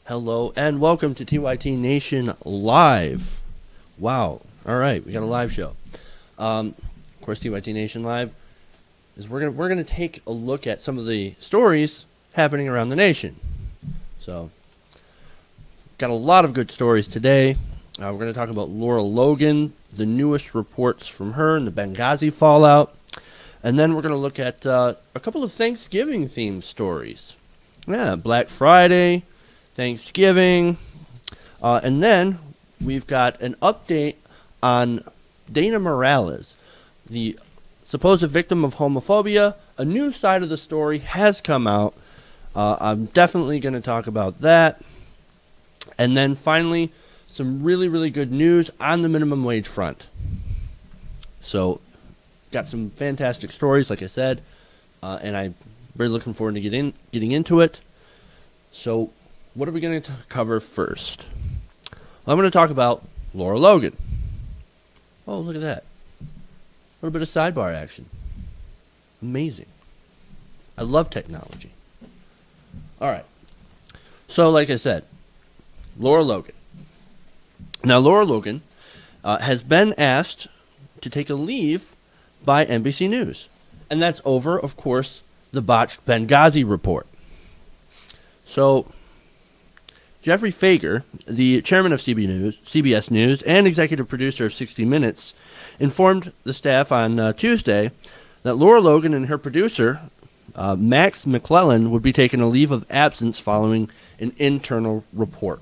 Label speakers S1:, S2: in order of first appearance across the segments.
S1: Hello and welcome to TYT Nation Live. Wow. All right, we got a live show. Of course, TYT Nation Live is we're gonna take a look at some of the stories happening around the nation. So, got a lot of good stories today. We're gonna talk about Laura Logan, the newest reports from her and the Benghazi fallout, and then we're gonna look at a couple of Thanksgiving themed stories. Yeah, Black Friday, Thanksgiving, and then we've got an update on Dana Morales, the supposed victim of homophobia. A new side of the story has come out. I'm definitely going to talk about that. And then finally, some really, really good news on the minimum wage front. So, got some fantastic stories, like I said, and I'm really looking forward to getting into it. So, what are we going to cover first? Well, I'm going to talk about Laura Logan. Oh, look at that. A little bit of sidebar action. Amazing. I love technology. All right. So, like I said, Laura Logan. Now, Laura Logan has been asked to take a leave by NBC News. And that's over, of course, the botched Benghazi report. So, Jeffrey Fager, the chairman of CBS News and executive producer of 60 Minutes, informed the staff on Tuesday that Laura Logan and her producer, Max McClellan, would be taking a leave of absence following an internal report.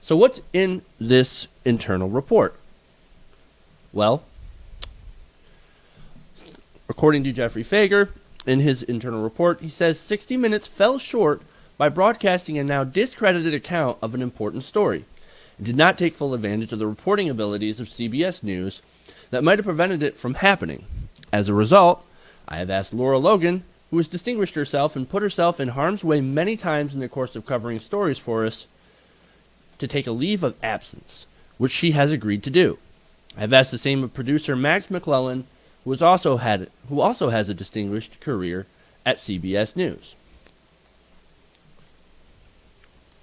S1: So what's in this internal report? Well, according to Jeffrey Fager, in his internal report, he says 60 Minutes fell short by broadcasting a now discredited account of an important story, and did not take full advantage of the reporting abilities of CBS News that might have prevented it from happening. As a result, I have asked Laura Logan, who has distinguished herself and put herself in harm's way many times in the course of covering stories for us, to take a leave of absence, which she has agreed to do. I have asked the same of producer Max McClellan, who also has a distinguished career at CBS News.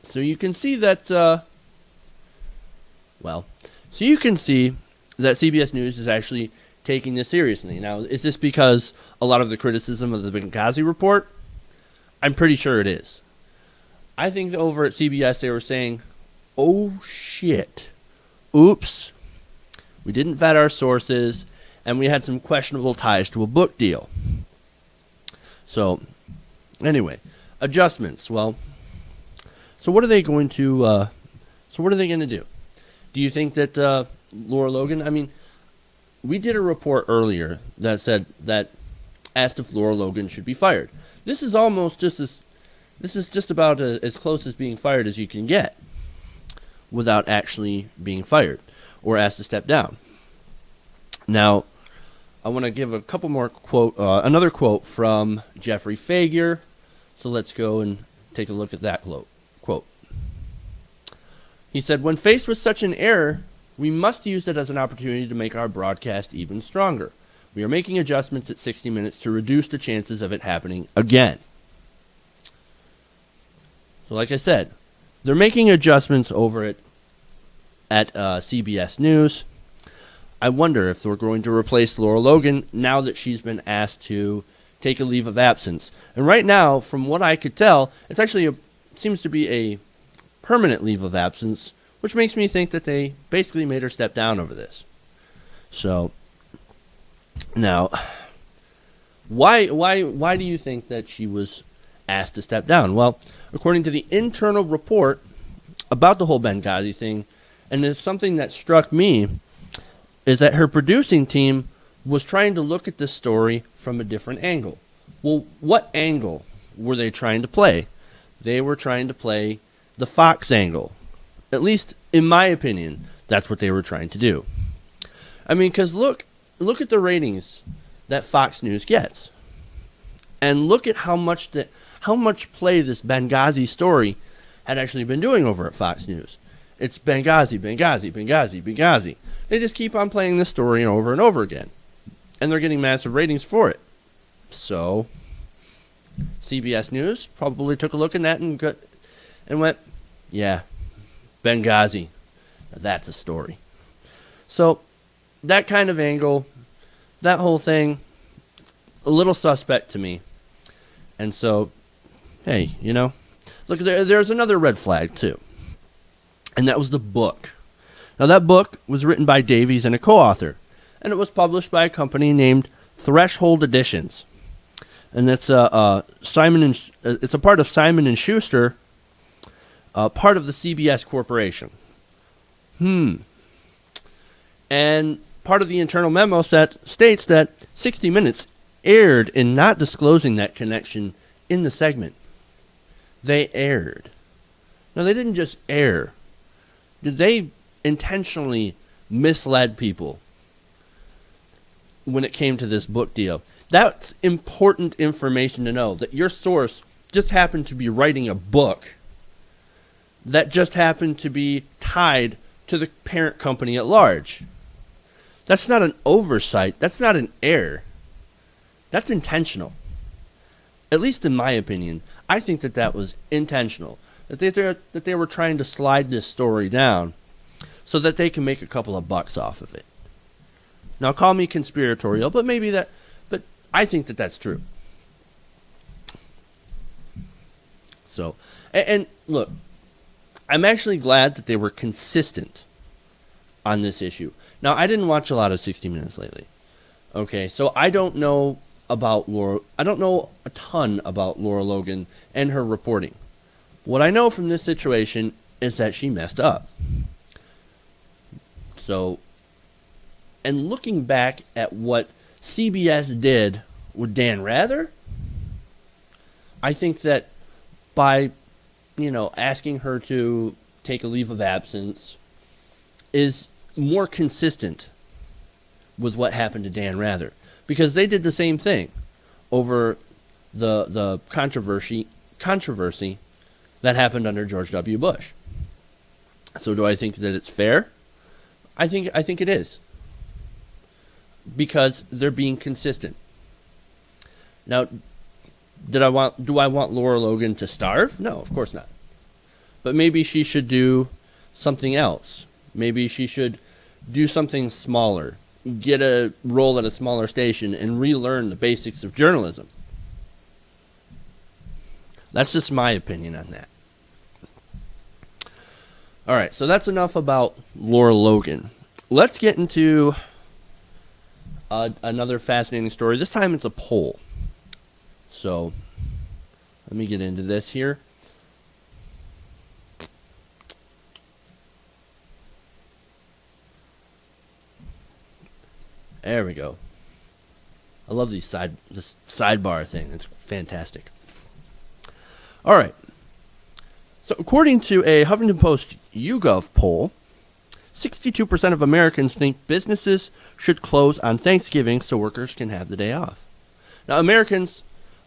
S1: So you can see that, CBS News is actually taking this seriously. Now, is this because a lot of the criticism of the Benghazi report? I'm pretty sure it is. I think over at CBS they were saying, oh shit, oops, we didn't vet our sources, and we had some questionable ties to a book deal. So, anyway, adjustments. Well, So what are they going to do? Do you think that Laura Logan? I mean, we did a report earlier that asked if Laura Logan should be fired. This is just about as close as being fired as you can get, without actually being fired or asked to step down. Now, I want to give a couple more another quote from Jeffrey Fager. So let's go and take a look at that quote. He said, "When faced with such an error, we must use it as an opportunity to make our broadcast even stronger. We are making adjustments at 60 Minutes to reduce the chances of it happening again." So like I said, they're making adjustments over at CBS News. I wonder if they're going to replace Laura Logan now that she's been asked to take a leave of absence. And right now, from what I could tell, it's actually seems to be a permanent leave of absence, which makes me think that they basically made her step down over this. So, now, why do you think that she was asked to step down? Well, according to the internal report about the whole Benghazi thing, and it's something that struck me, is that her producing team was trying to look at this story from a different angle. Well, what angle were they trying to play? They were trying to play the Fox angle. At least, in my opinion, that's what they were trying to do. I mean, because look at the ratings that Fox News gets. And look at how much play this Benghazi story had actually been doing over at Fox News. It's Benghazi, Benghazi, Benghazi, Benghazi. They just keep on playing this story over and over again. And they're getting massive ratings for it. So, CBS News probably took a look at that and went, Yeah, Benghazi. Now that's a story. So that kind of angle, that whole thing, a little suspect to me. And so, hey, look, there's another red flag too. And that was the book. Now that book was written by Davies and a co-author. And it was published by a company named Threshold Editions. And it's it's a part of Simon and Schuster, part of the CBS Corporation. And part of the internal memo states that 60 Minutes erred in not disclosing that connection in the segment. They erred. Now, they didn't just err. They intentionally misled people when it came to this book deal. That's important information to know, that your source just happened to be writing a book that just happened to be tied to the parent company at large. That's not an oversight. That's not an error. That's intentional. At least in my opinion, I think that was intentional. That they were trying to slide this story down so that they can make a couple of bucks off of it. Now, call me conspiratorial, but but I think that that's true. So, and look, I'm actually glad that they were consistent on this issue. Now, I didn't watch a lot of 60 Minutes lately. Okay, so I don't know about Laura. I don't know a ton about Laura Logan and her reporting. What I know from this situation is that she messed up. So, and looking back at what CBS did with Dan Rather, I think that by, asking her to take a leave of absence is more consistent with what happened to Dan Rather. Because they did the same thing over the controversy that happened under George W. Bush. So do I think that it's fair? I think it is. Because they're being consistent. Now, do I want Laura Logan to starve? No, of course not. But maybe she should do something else. Maybe she should do something smaller. Get a role at a smaller station and relearn the basics of journalism. That's just my opinion on that. All right, so that's enough about Laura Logan. Let's get into another fascinating story. This time it's a poll. So let me get into this here. There we go. I love this sidebar thing. It's fantastic. All right. So according to a Huffington Post YouGov poll, 62% of Americans think businesses should close on Thanksgiving so workers can have the day off. Now, Americans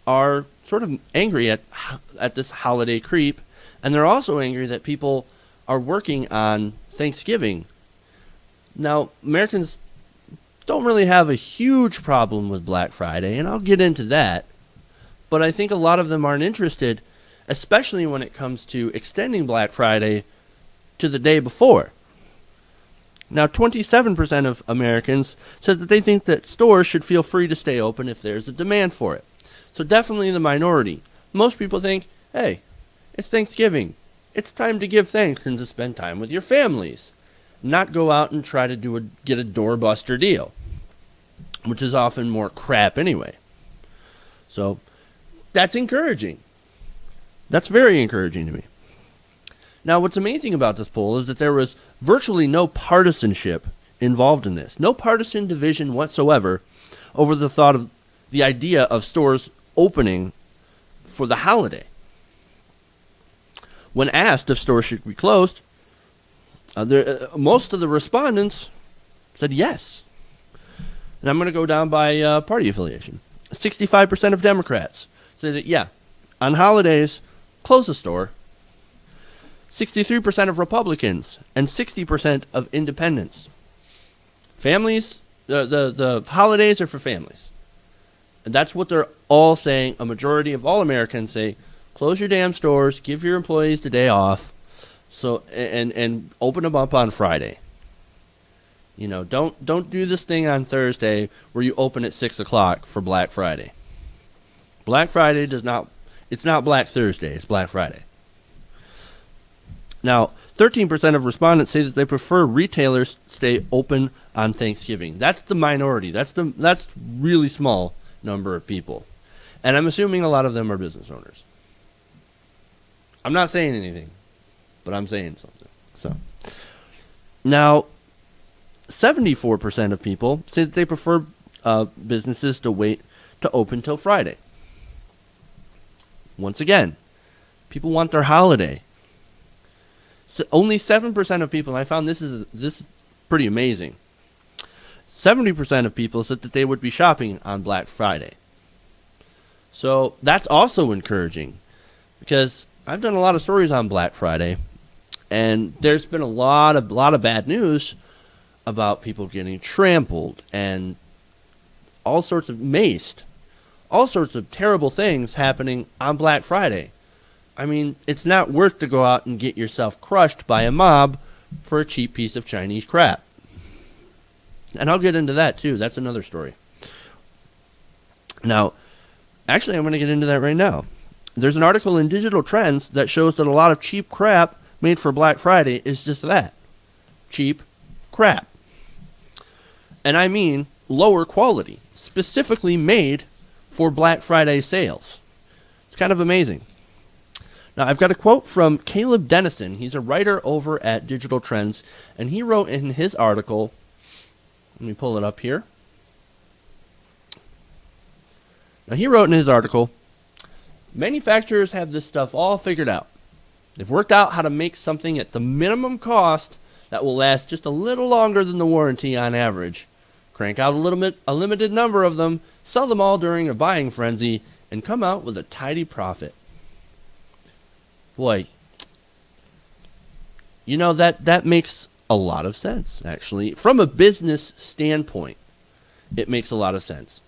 S1: are sort of angry at this holiday creep, and they're also angry that people are working on Thanksgiving. Now, Americans don't really have a huge problem with Black Friday, and I'll get into that, but I think a lot of them aren't interested, especially when it comes to extending Black Friday to the day before. Now, 27% of Americans said that they think that stores should feel free to stay open if there's a demand for it. So definitely the minority. Most people think, hey, it's Thanksgiving. It's time to give thanks and to spend time with your families. Not go out and try to get a doorbuster deal, which is often more crap anyway. So that's encouraging. That's very encouraging to me. Now, what's amazing about this poll is that there was virtually no partisanship involved in this. No partisan division whatsoever over the idea of stores opening for the holiday. When asked if stores should be closed, most of the respondents said yes. And I'm going to go down by party affiliation. 65% of Democrats say that, yeah, on holidays, close the store. 63% of Republicans and 60% of independents. Families, the holidays are for families. And that's what they're all saying. A majority of all Americans say, close your damn stores, give your employees the day off. So and open them up on Friday. You know, don't do this thing on Thursday where you open at 6 o'clock for Black Friday. Black Friday does not. It's not Black Thursday. It's Black Friday. Now, 13% of respondents say that they prefer retailers stay open on Thanksgiving. That's the minority. That's really small number of people, and I'm assuming a lot of them are business owners. I'm not saying anything, but I'm saying something. So now, 74% of people say that they prefer businesses to wait to open till Friday. Once again, people want their holiday. So only 7% of people, and I found this is pretty amazing. 70% of people said that they would be shopping on Black Friday. So that's also encouraging, because I've done a lot of stories on Black Friday, and there's been a lot of bad news about people getting trampled and all sorts of maced, all sorts of terrible things happening on Black Friday. I mean, it's not worth to go out and get yourself crushed by a mob for a cheap piece of Chinese crap. And I'll get into that too. That's another story. Now, actually, I'm going to get into that right now. There's an article in Digital Trends that shows that a lot of cheap crap made for Black Friday is just that. Cheap crap. And I mean lower quality, specifically made for Black Friday sales. It's kind of amazing. Now, I've got a quote from Caleb Dennison. He's a writer over at Digital Trends, and he wrote in his article, let me pull it up here. Now, he wrote in his article, manufacturers have this stuff all figured out. They've worked out how to make something at the minimum cost that will last just a little longer than the warranty on average. Crank out a limited number of them, sell them all during a buying frenzy, and come out with a tidy profit. Boy, you know, that makes a lot of sense, actually. From a business standpoint, it makes a lot of sense.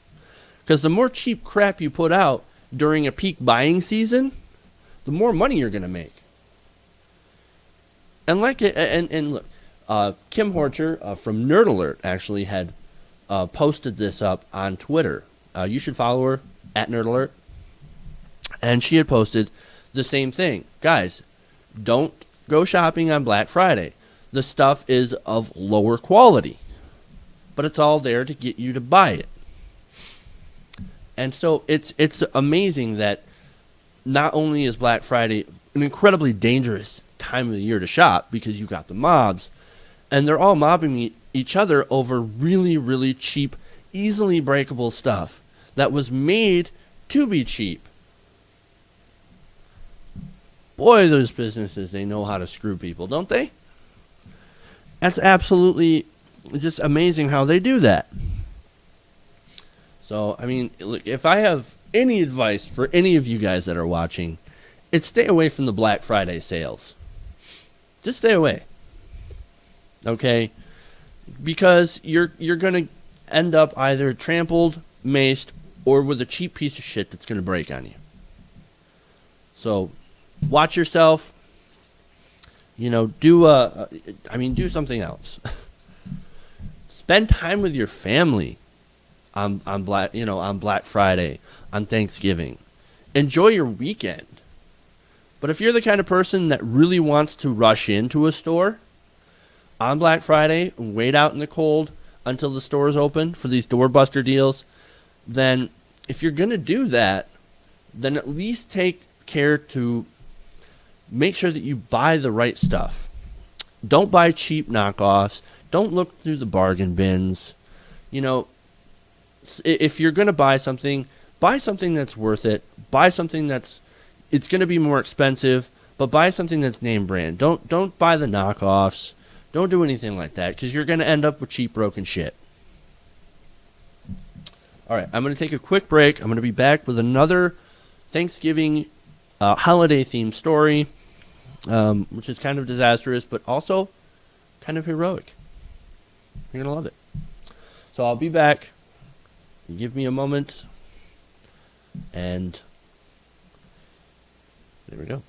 S1: Because the more cheap crap you put out during a peak buying season, the more money you're going to make. And look, Kim Horcher from Nerd Alert actually had posted this up on Twitter. You should follow her at Nerd Alert. And she had posted the same thing. Guys, don't go shopping on Black Friday. The stuff is of lower quality, but it's all there to get you to buy it. And so it's amazing that not only is Black Friday an incredibly dangerous time of the year to shop, because you got the mobs, and they're all mobbing each other over really, really cheap, easily breakable stuff that was made to be cheap. Boy, those businesses, they know how to screw people, don't they? That's absolutely just amazing how they do that. So, I mean, look, if I have any advice for any of you guys that are watching, it's stay away from the Black Friday sales. Just stay away. Okay? Because you're going to end up either trampled, maced, or with a cheap piece of shit that's going to break on you. So, watch yourself. You know, do something else. Spend time with your family on Black Friday, on Thanksgiving. Enjoy your weekend. But if you're the kind of person that really wants to rush into a store on Black Friday and wait out in the cold until the store is open for these doorbuster deals, then if you're going to do that, then at least take care to make sure that you buy the right stuff. Don't buy cheap knockoffs. Don't look through the bargain bins. You know, if you're going to buy something that's worth it. Buy something it's going to be more expensive, but buy something that's name brand. Don't buy the knockoffs. Don't do anything like that, because you're going to end up with cheap, broken shit. All right, I'm going to take a quick break. I'm going to be back with another Thanksgiving holiday-themed story, which is kind of disastrous, but also kind of heroic. You're going to love it. So I'll be back. Give me a moment. And there we go.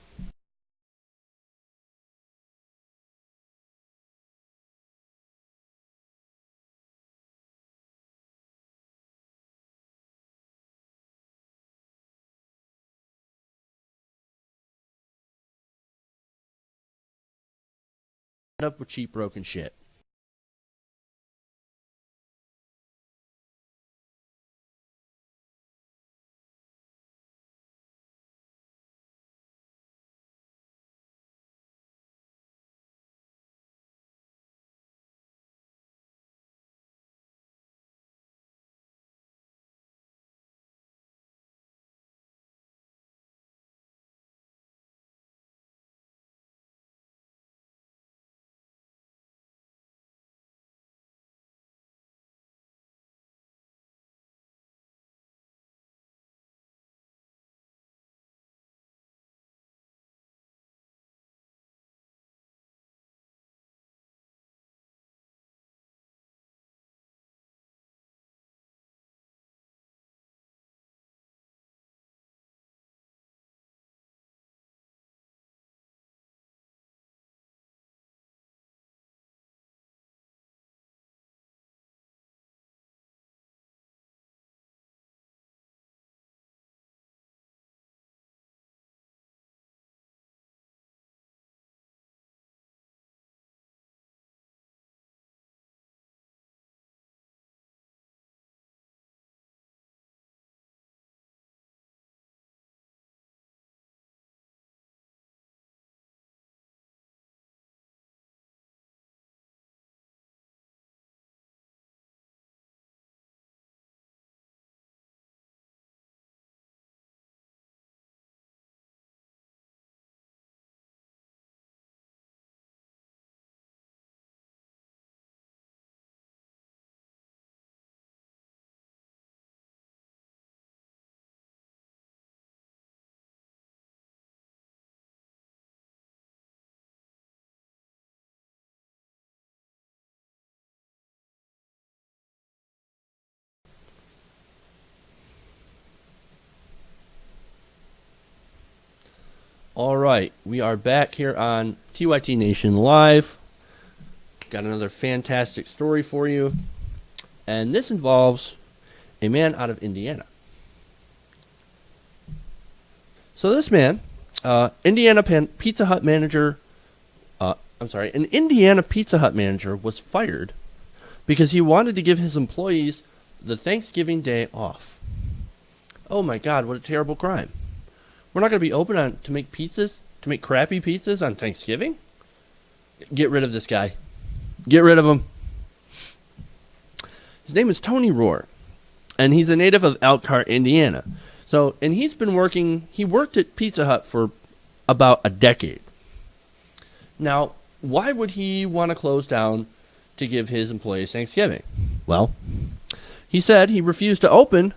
S1: up with cheap, broken shit. All right, we are back here on TYT Nation Live. Got another fantastic story for you. And this involves a man out of Indiana. So this man, an Indiana Pizza Hut manager was fired because he wanted to give his employees the Thanksgiving Day off. Oh my God, what a terrible crime. We're not going to be open to make pizzas, to make crappy pizzas on Thanksgiving? Get rid of this guy. Get rid of him. His name is Tony Rohr, and he's a native of Elkhart, Indiana. And he worked at Pizza Hut for about a decade. Now, why would he want to close down to give his employees Thanksgiving? Well, he said he refused to open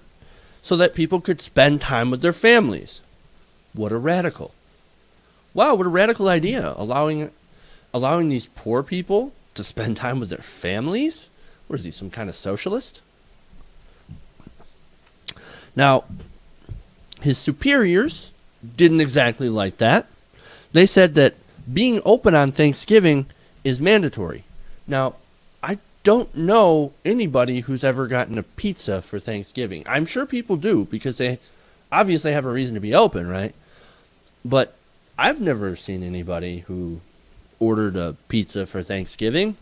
S1: so that people could spend time with their families. What a radical. Wow, what a radical idea. Allowing these poor people to spend time with their families? What is he, some kind of socialist? Now, his superiors didn't exactly like that. They said that being open on Thanksgiving is mandatory. Now, I don't know anybody who's ever gotten a pizza for Thanksgiving. I'm sure people do because they obviously have a reason to be open, right? But I've never seen anybody who ordered a pizza for Thanksgiving.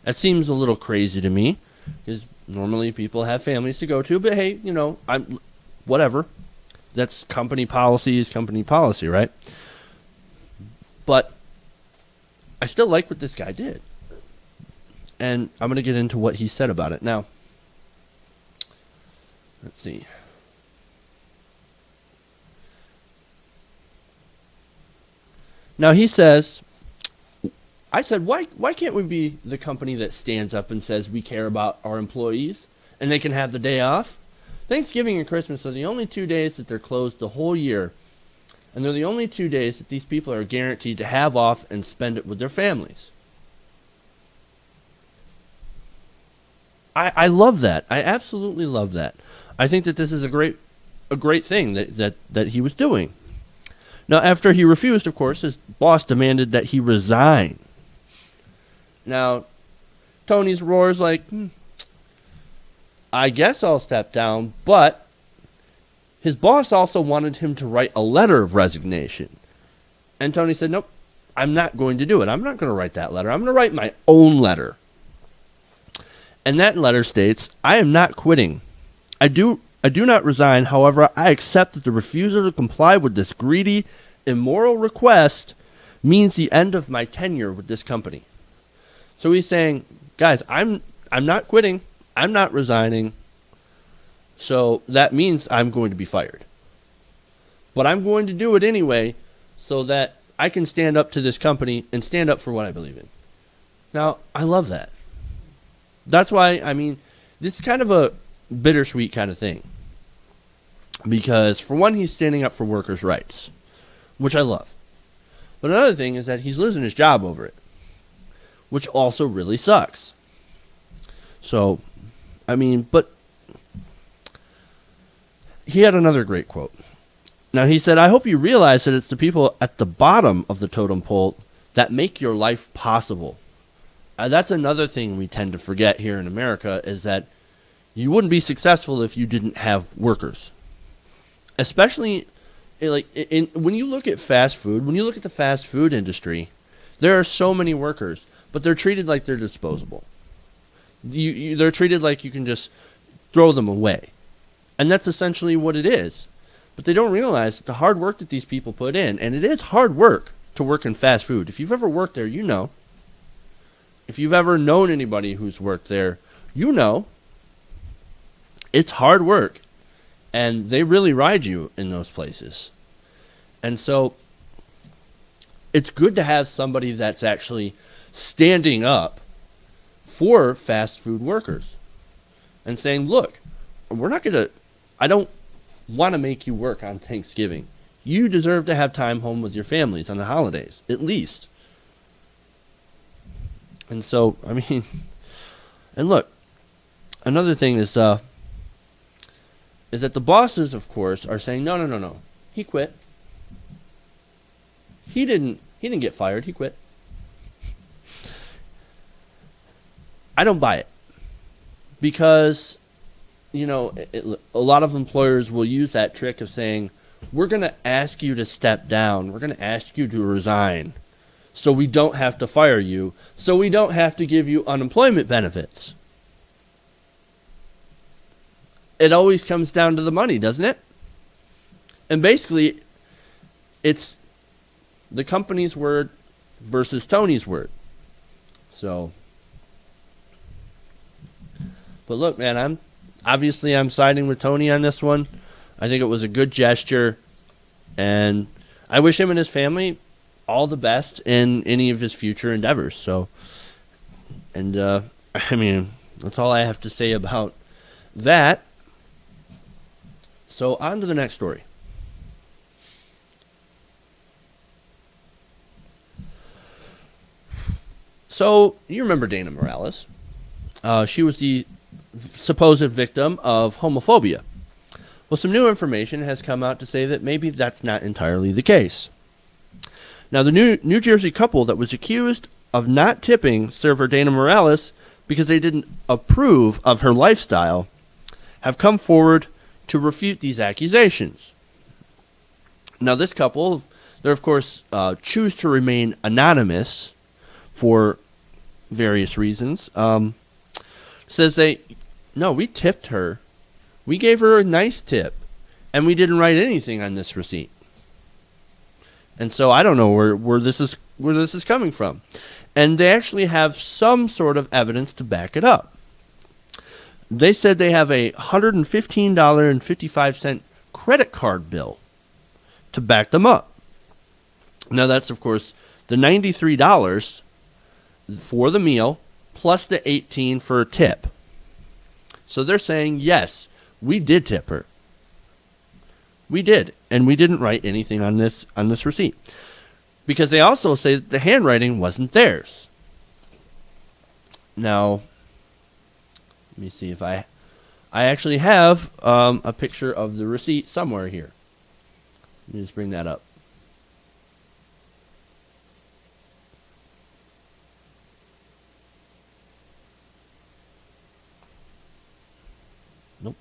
S1: That seems a little crazy to me because normally people have families to go to. But hey, whatever. That's company policy is company policy, right? But I still like what this guy did. And I'm going to get into what he said about it. Now, let's see. Now he says, I said, why can't we be the company that stands up and says we care about our employees and they can have the day off? Thanksgiving and Christmas are the only 2 days that they're closed the whole year. And they're the only 2 days that these people are guaranteed to have off and spend it with their families. I love that. I absolutely love that. I think that this is a great thing that he was doing. Now, after he refused, of course, his boss demanded that he resign. Now, Tony's Rohr's like, I guess I'll step down, but his boss also wanted him to write a letter of resignation. And Tony said, nope, I'm not going to do it. I'm not going to write that letter. I'm going to write my own letter. And that letter states, I am not quitting. I do not resign. However, I accept that the refusal to comply with this greedy, immoral request means the end of my tenure with this company. So he's saying, guys, I'm not quitting. I'm not resigning. So that means I'm going to be fired. But I'm going to do it anyway so that I can stand up to this company and stand up for what I believe in. Now, I love that. That's why, this is kind of a bittersweet kind of thing. Because, for one, he's standing up for workers' rights, which I love. But another thing is that he's losing his job over it, which also really sucks. So, but he had another great quote. Now, he said, I hope you realize that it's the people at the bottom of the totem pole that make your life possible. That's another thing we tend to forget here in America, is that you wouldn't be successful if you didn't have workers. Especially, when you look at fast food, when you look at the fast food industry, there are so many workers, but they're treated like they're disposable. They're treated like you can just throw them away. And that's essentially what it is. But they don't realize the hard work that these people put in, and it is hard work to work in fast food. If you've ever worked there, you know. If you've ever known anybody who's worked there, you know. It's hard work. And they really ride you in those places. And so, it's good to have somebody that's actually standing up for fast food workers. And saying, look, I don't want to make you work on Thanksgiving. You deserve to have time home with your families on the holidays, at least. And so, and look, another thing is that the bosses, of course, are saying, no, he quit. He didn't get fired, he quit. I don't buy it. Because, a lot of employers will use that trick of saying, we're going to ask you to step down. We're going to ask you to resign. So we don't have to fire you. So we don't have to give you unemployment benefits. It always comes down to the money, doesn't it? And basically, it's the company's word versus Tony's word. So, but look, man, I'm siding with Tony on this one. I think it was a good gesture, and I wish him and his family all the best in any of his future endeavors. So, and that's all I have to say about that. So, on to the next story. So, you remember Dana Morales. She was the supposed victim of homophobia. Well, some new information has come out to say that maybe that's not entirely the case. Now, the New Jersey couple that was accused of not tipping server Dana Morales because they didn't approve of her lifestyle have come forward to refute these accusations. Now, this couple, they of course choose to remain anonymous for various reasons. Says we tipped her. We gave her a nice tip, and we didn't write anything on this receipt. And so I don't know where this is coming from. And they actually have some sort of evidence to back it up. They said they have a $115.55 credit card bill to back them up. Now that's, of course, the $93 for the meal plus the $18 for a tip. So they're saying, yes, we did tip her. We did, and we didn't write anything on this receipt. Because they also say that the handwriting wasn't theirs. Now, let me see if I actually have a picture of the receipt somewhere here. Let me just bring that up. Nope.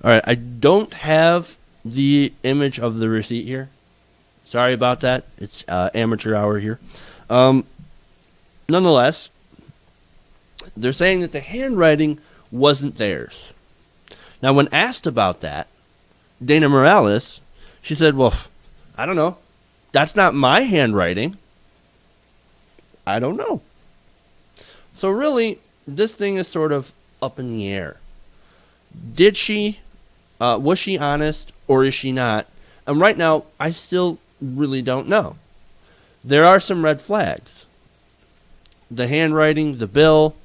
S1: All right, I don't have the image of the receipt here. Sorry about that. It's amateur hour here. Nonetheless, they're saying that the handwriting wasn't theirs. Now, when asked about that, Dana Morales, she said, well, I don't know. That's not my handwriting. I don't know. So really, this thing is sort of up in the air. Did she, was she honest, or is she not? And right now, I still really don't know. There are some red flags. The handwriting, the bill,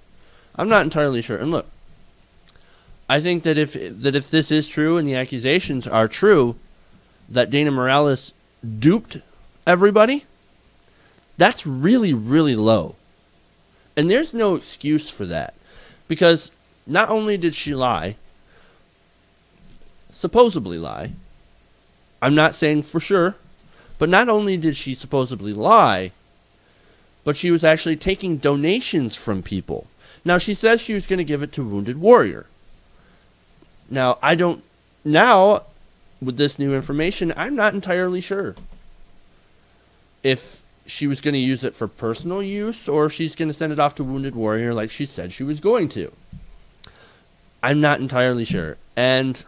S1: I'm not entirely sure. And look, I think that if this is true and the accusations are true, that Dana Morales duped everybody, that's really, really low. And there's no excuse for that. Because not only did she lie, supposedly lie, I'm not saying for sure, but not only did she supposedly lie, but she was actually taking donations from people. Now, she says she was going to give it to Wounded Warrior. Now, with this new information, I'm not entirely sure if she was going to use it for personal use or if she's going to send it off to Wounded Warrior like she said she was going to. I'm not entirely sure. And,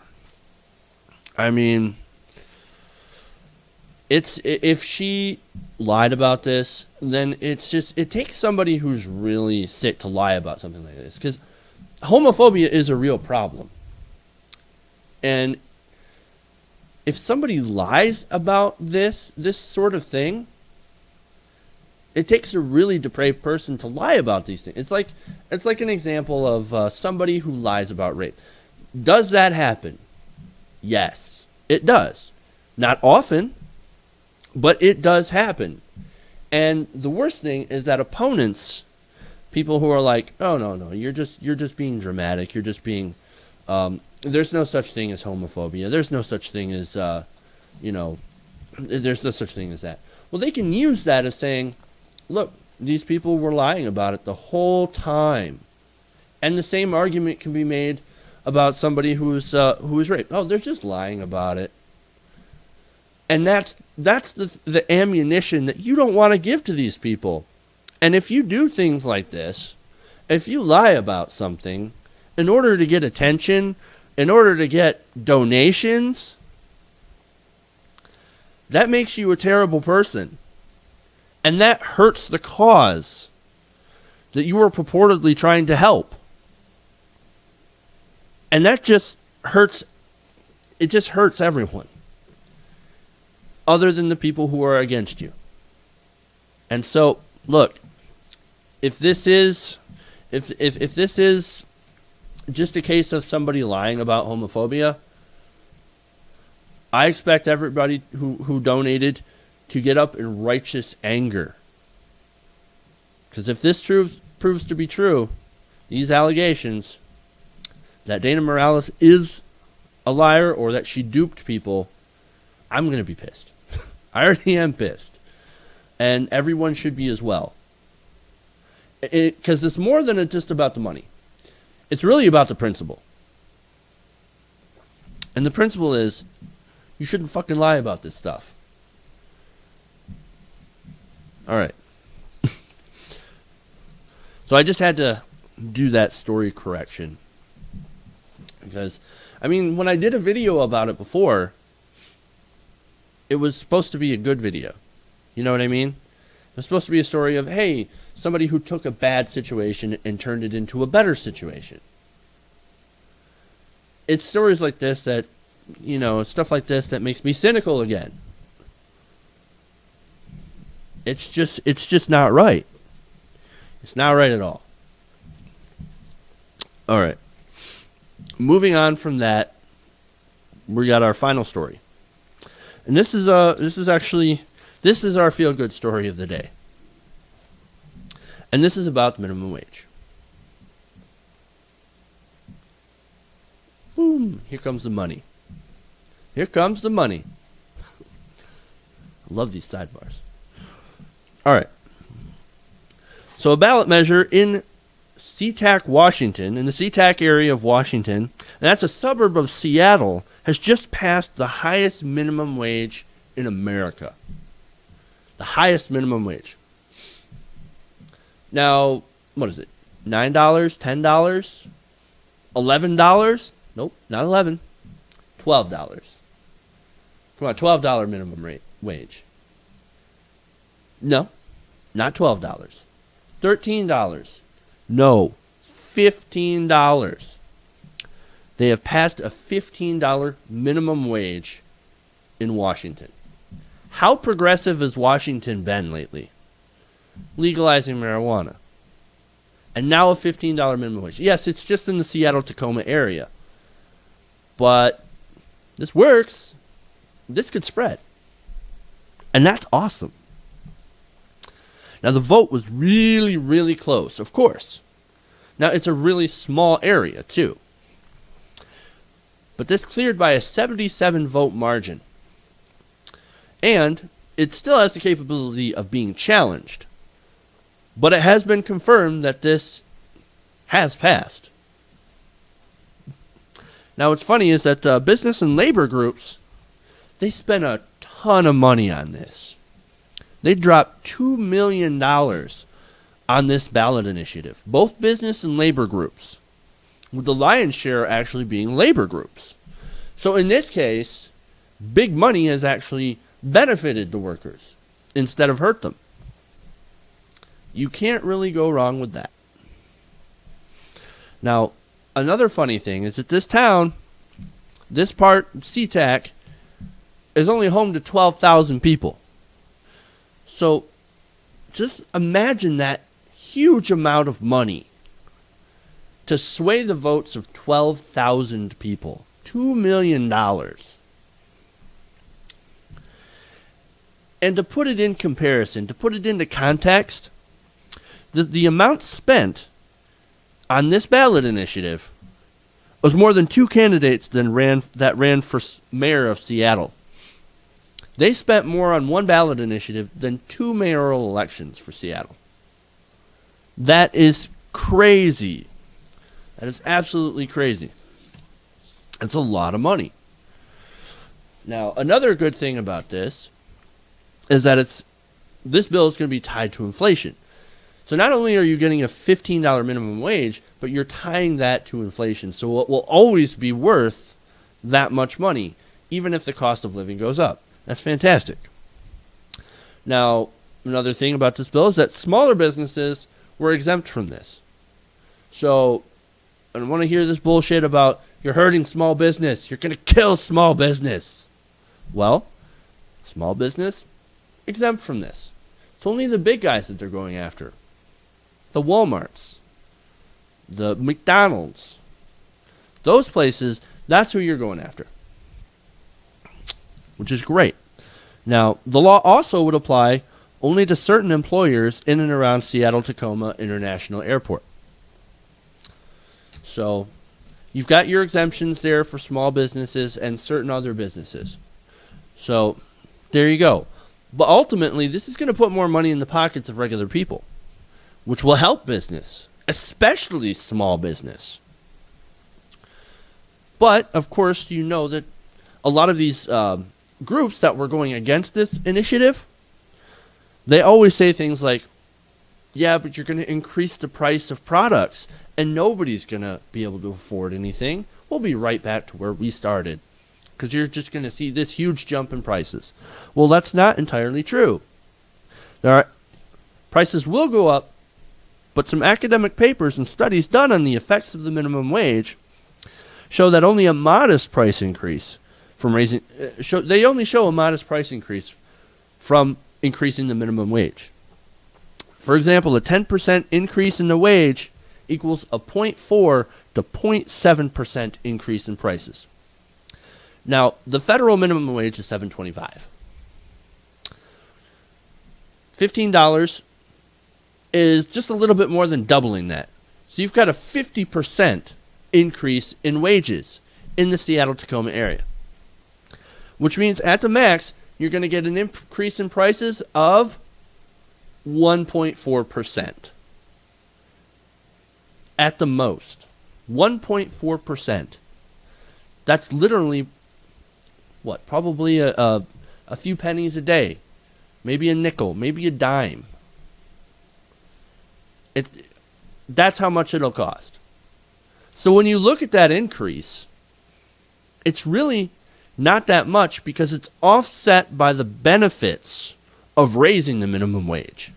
S1: I mean, if she lied about this, then it takes somebody who's really sick to lie about something like this. Because homophobia is a real problem. And if somebody lies about this sort of thing, it takes a really depraved person to lie about these things. It's like an example of somebody who lies about rape. Does that happen? Yes, it does. Not often, but it does happen. And the worst thing is that opponents, people who are like, oh no, you're just being dramatic. You're just being, there's no such thing as homophobia. There's no such thing as, there's no such thing as that. Well, they can use that as saying, look, these people were lying about it the whole time. And the same argument can be made about somebody who was raped. Oh, they're just lying about it. And that's the ammunition that you don't want to give to these people. And if you do things like this, if you lie about something in order to get attention, in order to get donations, that makes you a terrible person. And that hurts the cause that you were purportedly trying to help. And that just hurts, it just hurts everyone. Other than the people who are against you. And so, look, if this is just a case of somebody lying about homophobia, I expect everybody who donated to get up in righteous anger. Because if this proves to be true, these allegations that Dana Morales is a liar or that she duped people, I'm going to be pissed. I already am pissed. And everyone should be as well. Because it's more than just about the money. It's really about the principle. And the principle is, you shouldn't fucking lie about this stuff. Alright. So I just had to do that story correction. Because, I mean, when I did a video about it before, it was supposed to be a good video. You know what I mean? It was supposed to be a story of, hey, somebody who took a bad situation and turned it into a better situation. It's stories like this that, stuff like this that makes me cynical again. It's just not right. It's not right at all. All right. Moving on from that, we got our final story. And this is our feel-good story of the day. And this is about minimum wage. Boom, here comes the money. Here comes the money. I love these sidebars. All right. So a ballot measure in SeaTac, Washington, in the SeaTac area of Washington, and that's a suburb of Seattle, has just passed the highest minimum wage in America. The highest minimum wage. Now, what is it? $9, $10, $11? Nope, not 11. $12. Come on, $12 minimum wage. No, not $12. $13. No, $15. They have passed a $15 minimum wage in Washington. How progressive has Washington been lately? Legalizing marijuana. And now a $15 minimum wage. Yes, it's just in the Seattle-Tacoma area. But this works. This could spread. And that's awesome. Now, the vote was really, really close, of course. Now, it's a really small area, too. But this cleared by a 77-vote margin. And it still has the capability of being challenged. But it has been confirmed that this has passed. Now, what's funny is that business and labor groups, they spent a ton of money on this. They dropped $2 million on this ballot initiative. Both business and labor groups, with the lion's share actually being labor groups. So in this case, big money has actually benefited the workers instead of hurt them. You can't really go wrong with that. Now, another funny thing is that this town, this part, SeaTac, is only home to 12,000 people. So, just imagine that huge amount of money to sway the votes of 12,000 people. $2 million. And to put it in comparison, to put it into context, the amount spent on this ballot initiative was more than two candidates that ran for mayor of Seattle. They spent more on one ballot initiative than two mayoral elections for Seattle. That is crazy. That is absolutely crazy. It's a lot of money. Now, another good thing about this is that this bill is going to be tied to inflation. So not only are you getting a $15 minimum wage, but you're tying that to inflation. So it will always be worth that much money, even if the cost of living goes up. That's fantastic. Now, another thing about this bill is that smaller businesses were exempt from this. So I don't want to hear this bullshit about you're hurting small business. You're going to kill small business. Well, small business, exempt from this. It's only the big guys that they're going after. The Walmarts, the McDonald's, those places, that's who you're going after, which is great. Now, the law also would apply only to certain employers in and around Seattle-Tacoma International Airport. So, you've got your exemptions there for small businesses and certain other businesses. So, there you go. But ultimately, this is going to put more money in the pockets of regular people, which will help business, especially small business. But, of course, you know that a lot of these groups that were going against this initiative, they always say things like, yeah, but you're going to increase the price of products, and nobody's going to be able to afford anything. We'll be right back to where we started, because you're just going to see this huge jump in prices. Well, that's not entirely true. Prices will go up, but some academic papers and studies done on the effects of the minimum wage show that only a modest price increase they only show a modest price increase from increasing the minimum wage. For example, a 10% increase in the wage equals a 0.4 to 0.7% increase in prices. Now, the federal minimum wage is $7.25. $15 is just a little bit more than doubling that. So you've got a 50% increase in wages in the Seattle-Tacoma area, which means at the max, you're going to get an increase in prices of 1.4%. at the most. 1.4%. That's literally, probably a few pennies a day. Maybe a nickel, maybe a dime. That's how much it'll cost. So when you look at that increase, it's really not that much because it's offset by the benefits of raising the minimum wage.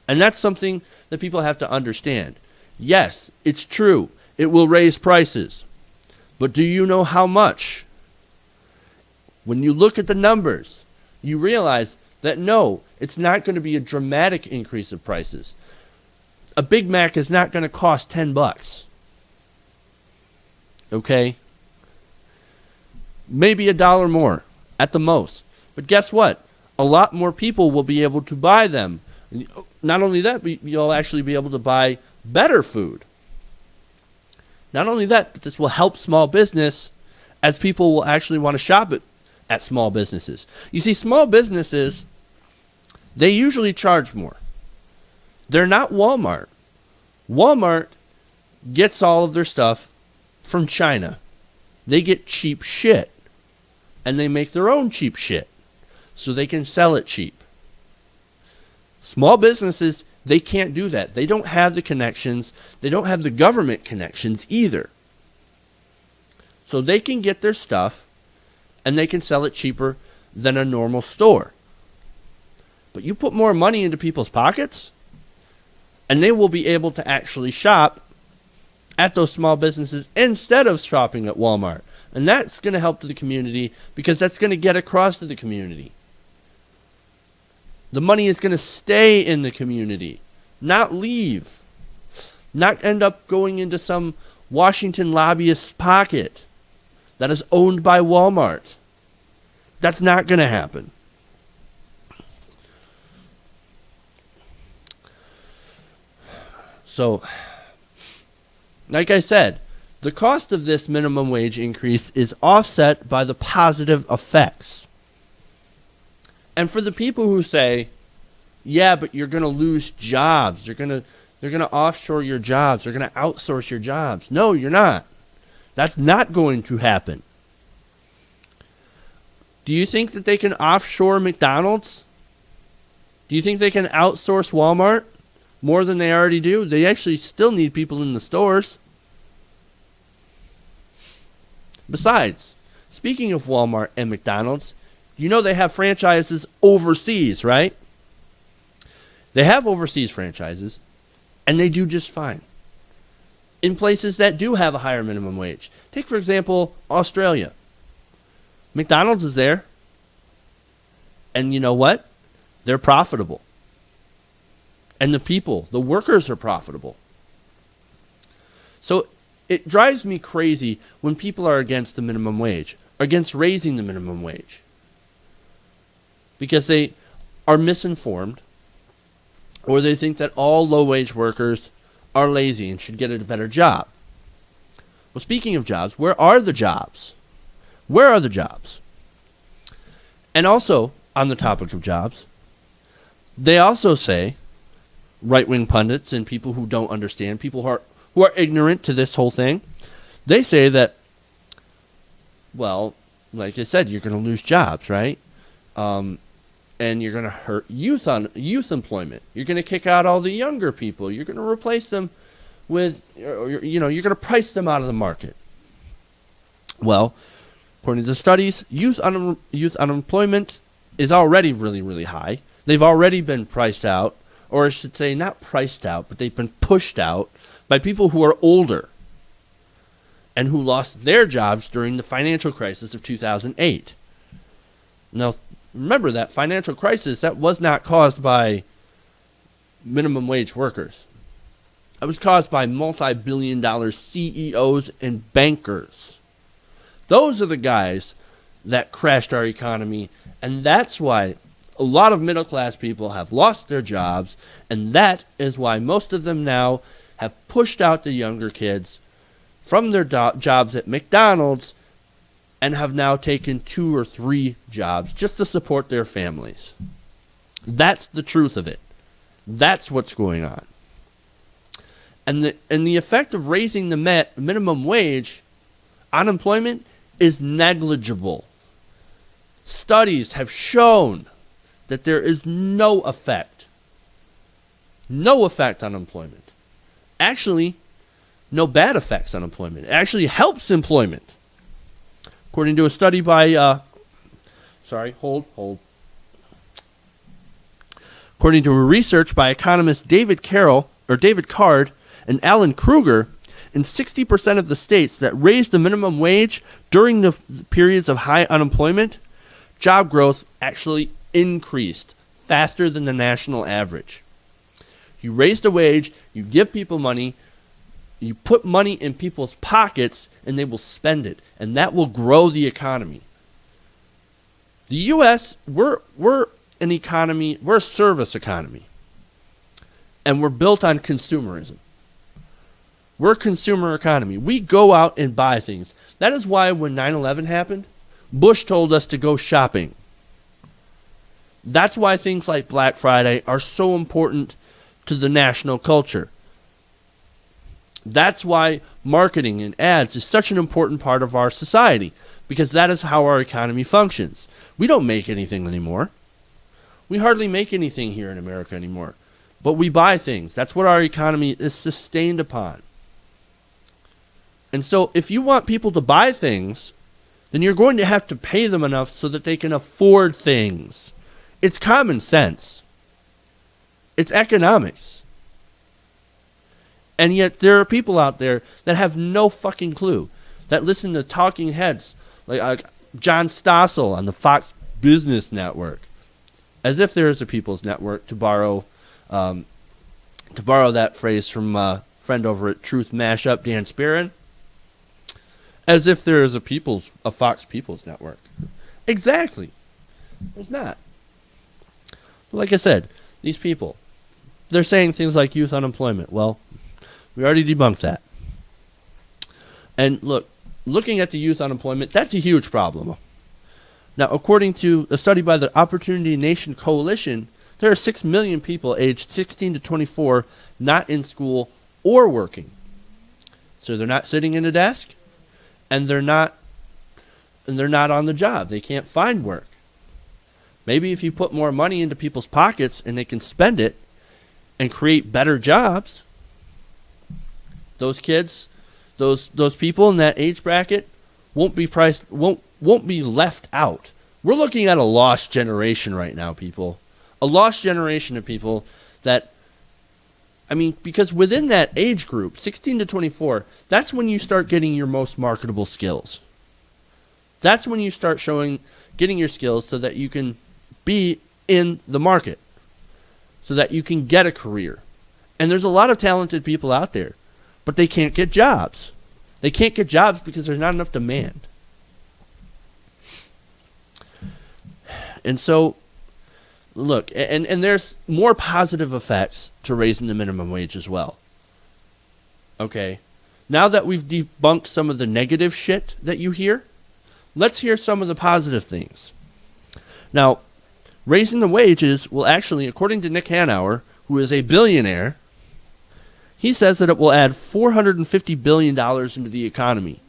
S1: And that's something that people have to understand. Yes, it's true. It will raise prices. But do you know how much? When you look at the numbers, you realize that no, it's not going to be a dramatic increase of prices. A Big Mac is not going to cost $10. Okay? Maybe $1 more at the most. But guess what? A lot more people will be able to buy them. Not only that, but you'll actually be able to buy better food. Not only that, but this will help small business as people will actually want to shop at small businesses. You see, small businesses, they usually charge more. They're not Walmart. Walmart gets all of their stuff from China. They get cheap shit. And they make their own cheap shit. So they can sell it cheap. Small businesses, they can't do that. They don't have the connections. They don't have the government connections either. So they can get their stuff and they can sell it cheaper than a normal store. But you put more money into people's pockets and they will be able to actually shop at those small businesses instead of shopping at Walmart. And that's going to help to the community because that's going to get across to the community. The money is going to stay in the community, not leave, not end up going into some Washington lobbyist's pocket that is owned by Walmart. That's not going to happen. So, like I said, the cost of this minimum wage increase is offset by the positive effects. And for the people who say, yeah, but you're going to lose jobs. They're going to offshore your jobs. They're going to outsource your jobs. No, you're not. That's not going to happen. Do you think that they can offshore McDonald's? Do you think they can outsource Walmart more than they already do? They actually still need people in the stores. Besides, speaking of Walmart and McDonald's, you know they have franchises overseas, right? They have overseas franchises, and they do just fine. In places that do have a higher minimum wage. Take, for example, Australia. McDonald's is there. And you know what? They're profitable. And the people, the workers are profitable. So it drives me crazy when people are against the minimum wage, against raising the minimum wage. Because they are misinformed, or they think that all low-wage workers are lazy and should get a better job. Well, speaking of jobs, where are the jobs? Where are the jobs? And also, on the topic of jobs, they also say, right-wing pundits and people who don't understand, people who are ignorant to this whole thing, they say that, well, like I said, you're going to lose jobs, right? And you're going to hurt youth employment. You're going to kick out all the younger people. You're going to replace them with, you're going to price them out of the market. Well, according to studies, youth unemployment is already really, really high. They've already been priced out, or I should say not priced out, but they've been pushed out by people who are older and who lost their jobs during the financial crisis of 2008. Now, remember that financial crisis, that was not caused by minimum wage workers. That was caused by multi-billion-dollar CEOs and bankers. Those are the guys that crashed our economy, and that's why a lot of middle-class people have lost their jobs, and that is why most of them now have pushed out the younger kids from their jobs at McDonald's and have now taken 2 or 3 jobs just to support their families. That's the truth of it. That's what's going on. And the effect of raising the minimum wage on unemployment is negligible. Studies have shown that there is no effect on employment. Actually, no bad effects on employment. It actually helps employment. According to a study by, According to a research by economists David Card and Alan Kruger, in 60% of the states that raised the minimum wage during the periods of high unemployment, job growth actually increased faster than the national average. You raise the wage, you give people money, you put money in people's pockets, and they will spend it, and that will grow the economy. The U.S., we're an economy, we're a service economy, and we're built on consumerism. We're a consumer economy. We go out and buy things. That is why when 9/11 happened, Bush told us to go shopping. That's why things like Black Friday are so important to the national culture. That's why marketing and ads is such an important part of our society, because that is how our economy functions. We don't make anything anymore. We hardly make anything here in America anymore. But we buy things. That's what our economy is sustained upon. And so if you want people to buy things, then you're going to have to pay them enough so that they can afford things. It's common sense. It's economics. And yet there are people out there that have no fucking clue, that listen to talking heads like John Stossel on the Fox Business Network, as if there is a people's network, to borrow that phrase from a friend over at Truth Mashup, Dan Spearin. As if there is a Fox People's Network. Exactly. There's not. But like I said, these people, they're saying things like youth unemployment. Well, we already debunked that. And looking at the youth unemployment, that's a huge problem. Now, according to a study by the Opportunity Nation Coalition, there are 6 million people aged 16 to 24 not in school or working. So they're not sitting in a desk, and they're not on the job. They can't find work. Maybe if you put more money into people's pockets and they can spend it and create better jobs, those kids, those people in that age bracket won't be left out. We're looking at a lost generation right now, people. A lost generation of people that, because within that age group, 16 to 24, that's when you start getting your most marketable skills. That's when you start getting your skills so that you can be in the market, so that you can get a career. And there's a lot of talented people out there, but they can't get jobs. They can't get jobs because there's not enough demand. And so, look, and there's more positive effects to raising the minimum wage as well. Okay, now that we've debunked some of the negative shit that you hear, let's hear some of the positive things. Now, raising the wages will actually, according to Nick Hanauer, who is a billionaire, he says that it will add $450 billion into the economy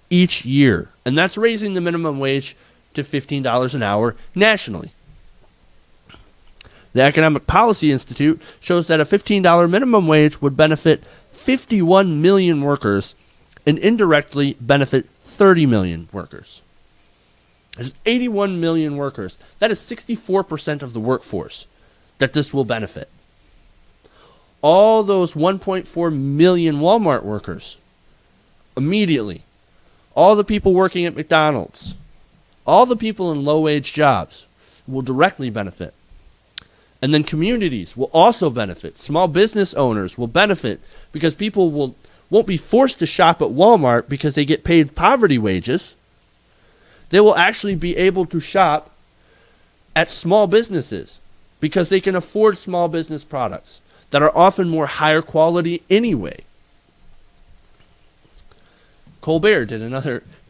S1: each year. And that's raising the minimum wage to $15 an hour nationally. The Economic Policy Institute shows that a $15 minimum wage would benefit 51 million workers and indirectly benefit 30 million workers. There's 81 million workers. That is 64% of the workforce that this will benefit. All those 1.4 million Walmart workers, immediately. All the people working at McDonald's, all the people in low-wage jobs will directly benefit. And then communities will also benefit. Small business owners will benefit because people won't be forced to shop at Walmart because they get paid poverty wages. They will actually be able to shop at small businesses because they can afford small business products that are often more higher quality anyway. Colbert did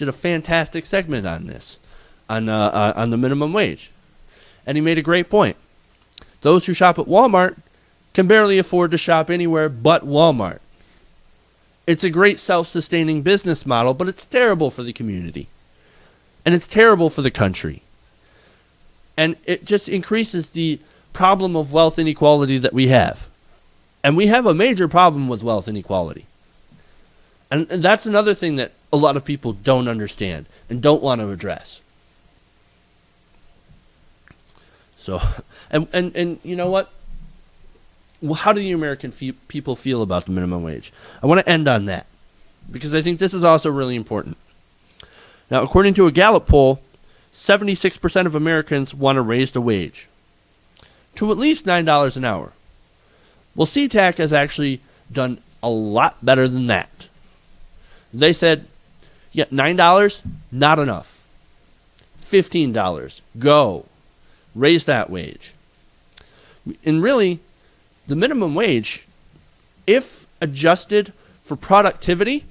S1: a fantastic segment on this, on the minimum wage, and he made a great point. Those who shop at Walmart can barely afford to shop anywhere but Walmart. It's a great self-sustaining business model, but it's terrible for the community. And it's terrible for the country. And it just increases the problem of wealth inequality that we have. And we have a major problem with wealth inequality. And that's another thing that a lot of people don't understand and don't want to address. So, and you know what? Well, how do the American people feel about the minimum wage? I want to end on that because I think this is also really important. Now, according to a Gallup poll, 76% of Americans want to raise the wage to at least $9 an hour. Well, CTAC has actually done a lot better than that. They said, yeah, $9, not enough. $15, go. Raise that wage. And really, the minimum wage, if adjusted for productivity,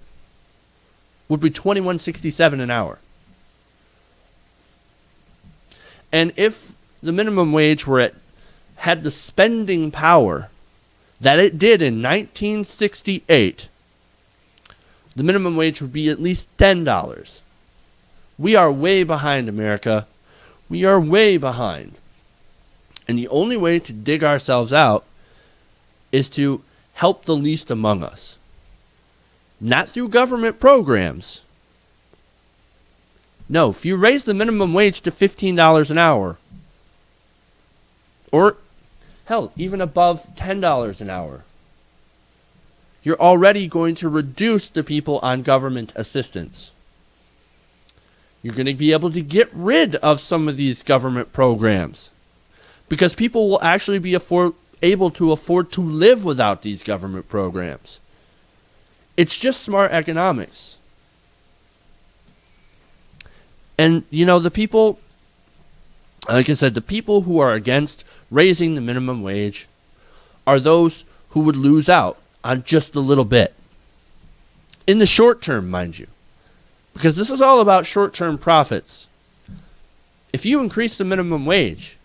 S1: would be $21.67 an hour. And if the minimum wage had the spending power that it did in 1968, the minimum wage would be at least $10. We are way behind, America. We are way behind. And the only way to dig ourselves out is to help the least among us. Not through government programs. No, if you raise the minimum wage to $15 an hour, or hell, even above $10 an hour, you're already going to reduce the people on government assistance. You're going to be able to get rid of some of these government programs because people will actually be able to afford to live without these government programs. It's just smart economics. And, you know, the people, like I said, the people who are against raising the minimum wage are those who would lose out on just a little bit. In the short term, mind you. Because this is all about short-term profits. If you increase the minimum wage,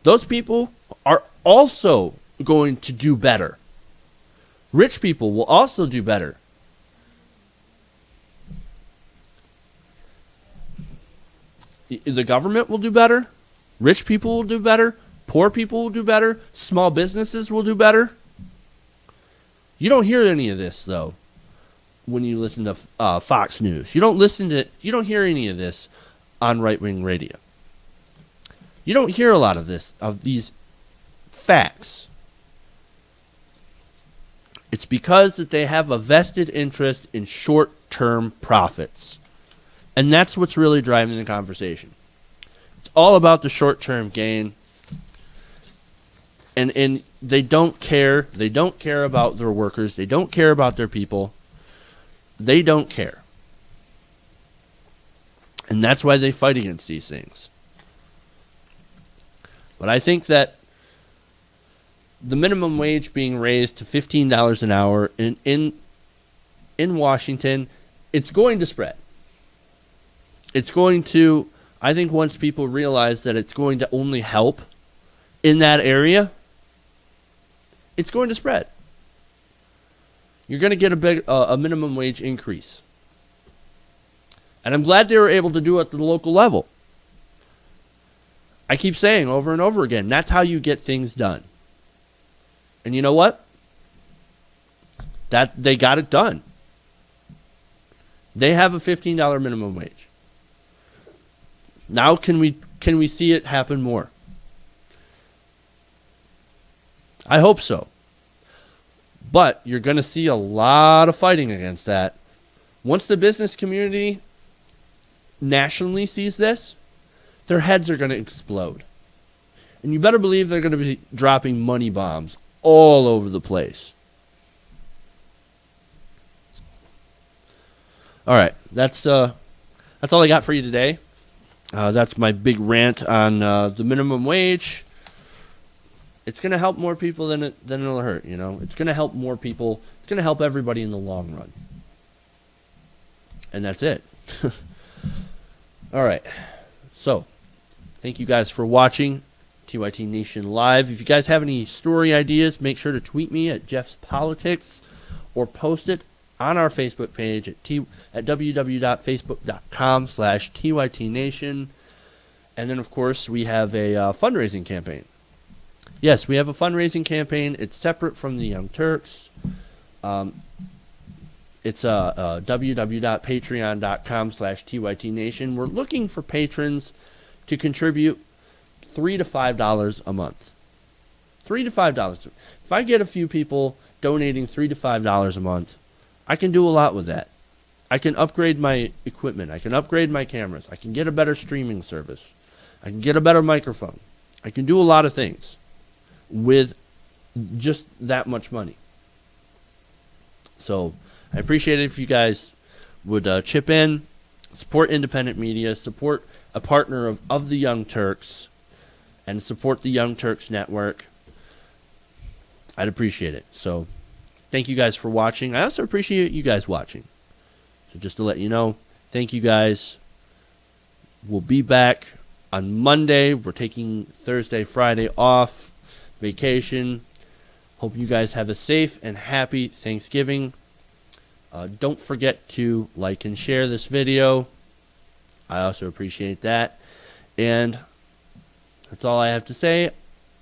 S1: those people are also going to do better. Rich people will also do better. The government will do better. Rich people will do better. Poor people will do better. Small businesses will do better. You don't hear any of this, though, when you listen to Fox News. You don't hear any of this on right-wing radio. You don't hear a lot of these facts. It's because that they have a vested interest in short-term profits. And that's what's really driving the conversation. It's all about the short-term gain. And they don't care. They don't care about their workers. They don't care about their people. They don't care. And that's why they fight against these things. But I think that the minimum wage being raised to $15 an hour in Washington, it's going to spread. It's going to, I think once people realize that it's going to only help in that area, it's going to spread. You're going to get a minimum wage increase. And I'm glad they were able to do it at the local level. I keep saying over and over again, that's how you get things done. And you know what? They got it done. They have a $15 minimum wage. Now can we see it happen more? I hope so. But you're going to see a lot of fighting against that. Once the business community nationally sees this, their heads are going to explode. And you better believe they're going to be dropping money bombs all over the place. All right, that's all I got for you today. That's my big rant on the minimum wage. It's going to help more people than it'll hurt, you know. It's going to help more people. It's going to help everybody in the long run. And that's it. All right. So, thank you guys for watching TYT Nation Live. If you guys have any story ideas, make sure to tweet me at Jeff's Politics or post it on our Facebook page at www.facebook.com/TYTNation. And then, of course, we have a fundraising campaign. Yes, we have a fundraising campaign. It's separate from the Young Turks. It's www.patreon.com/TYTNation. We're looking for patrons to contribute $3 to $5 a month. $3 to $5. If I get a few people donating $3 to $5 a month, I can do a lot with that. I can upgrade my equipment. I can upgrade my cameras. I can get a better streaming service. I can get a better microphone. I can do a lot of things with just that much money. So I appreciate it if you guys would chip in, support independent media, support a partner of the Young Turks, and support the Young Turks Network. I'd appreciate it. So thank you guys for watching. I also appreciate you guys watching. So just to let you know, thank you guys. We'll be back on Monday. We're taking Thursday, Friday off, vacation. Hope you guys have a safe and happy Thanksgiving. Don't forget to like and share this video. I also appreciate that. And that's all I have to say.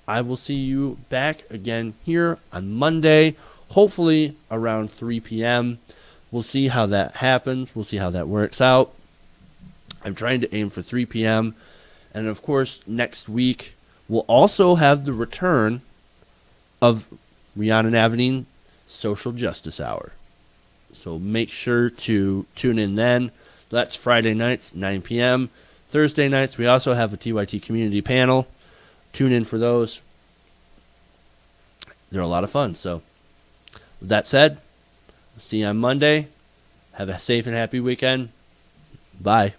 S1: I will see you back again here on Monday, hopefully around 3 p.m. We'll see how that happens. We'll see how that works out. I'm trying to aim for 3 p.m. And, of course, next week we'll also have the return of Rhiannon Avenine Social Justice Hour. So make sure to tune in then. That's Friday nights, 9 p.m. Thursday nights, we also have a TYT community panel. Tune in for those. They're a lot of fun. So, with that said, see you on Monday. Have a safe and happy weekend. Bye.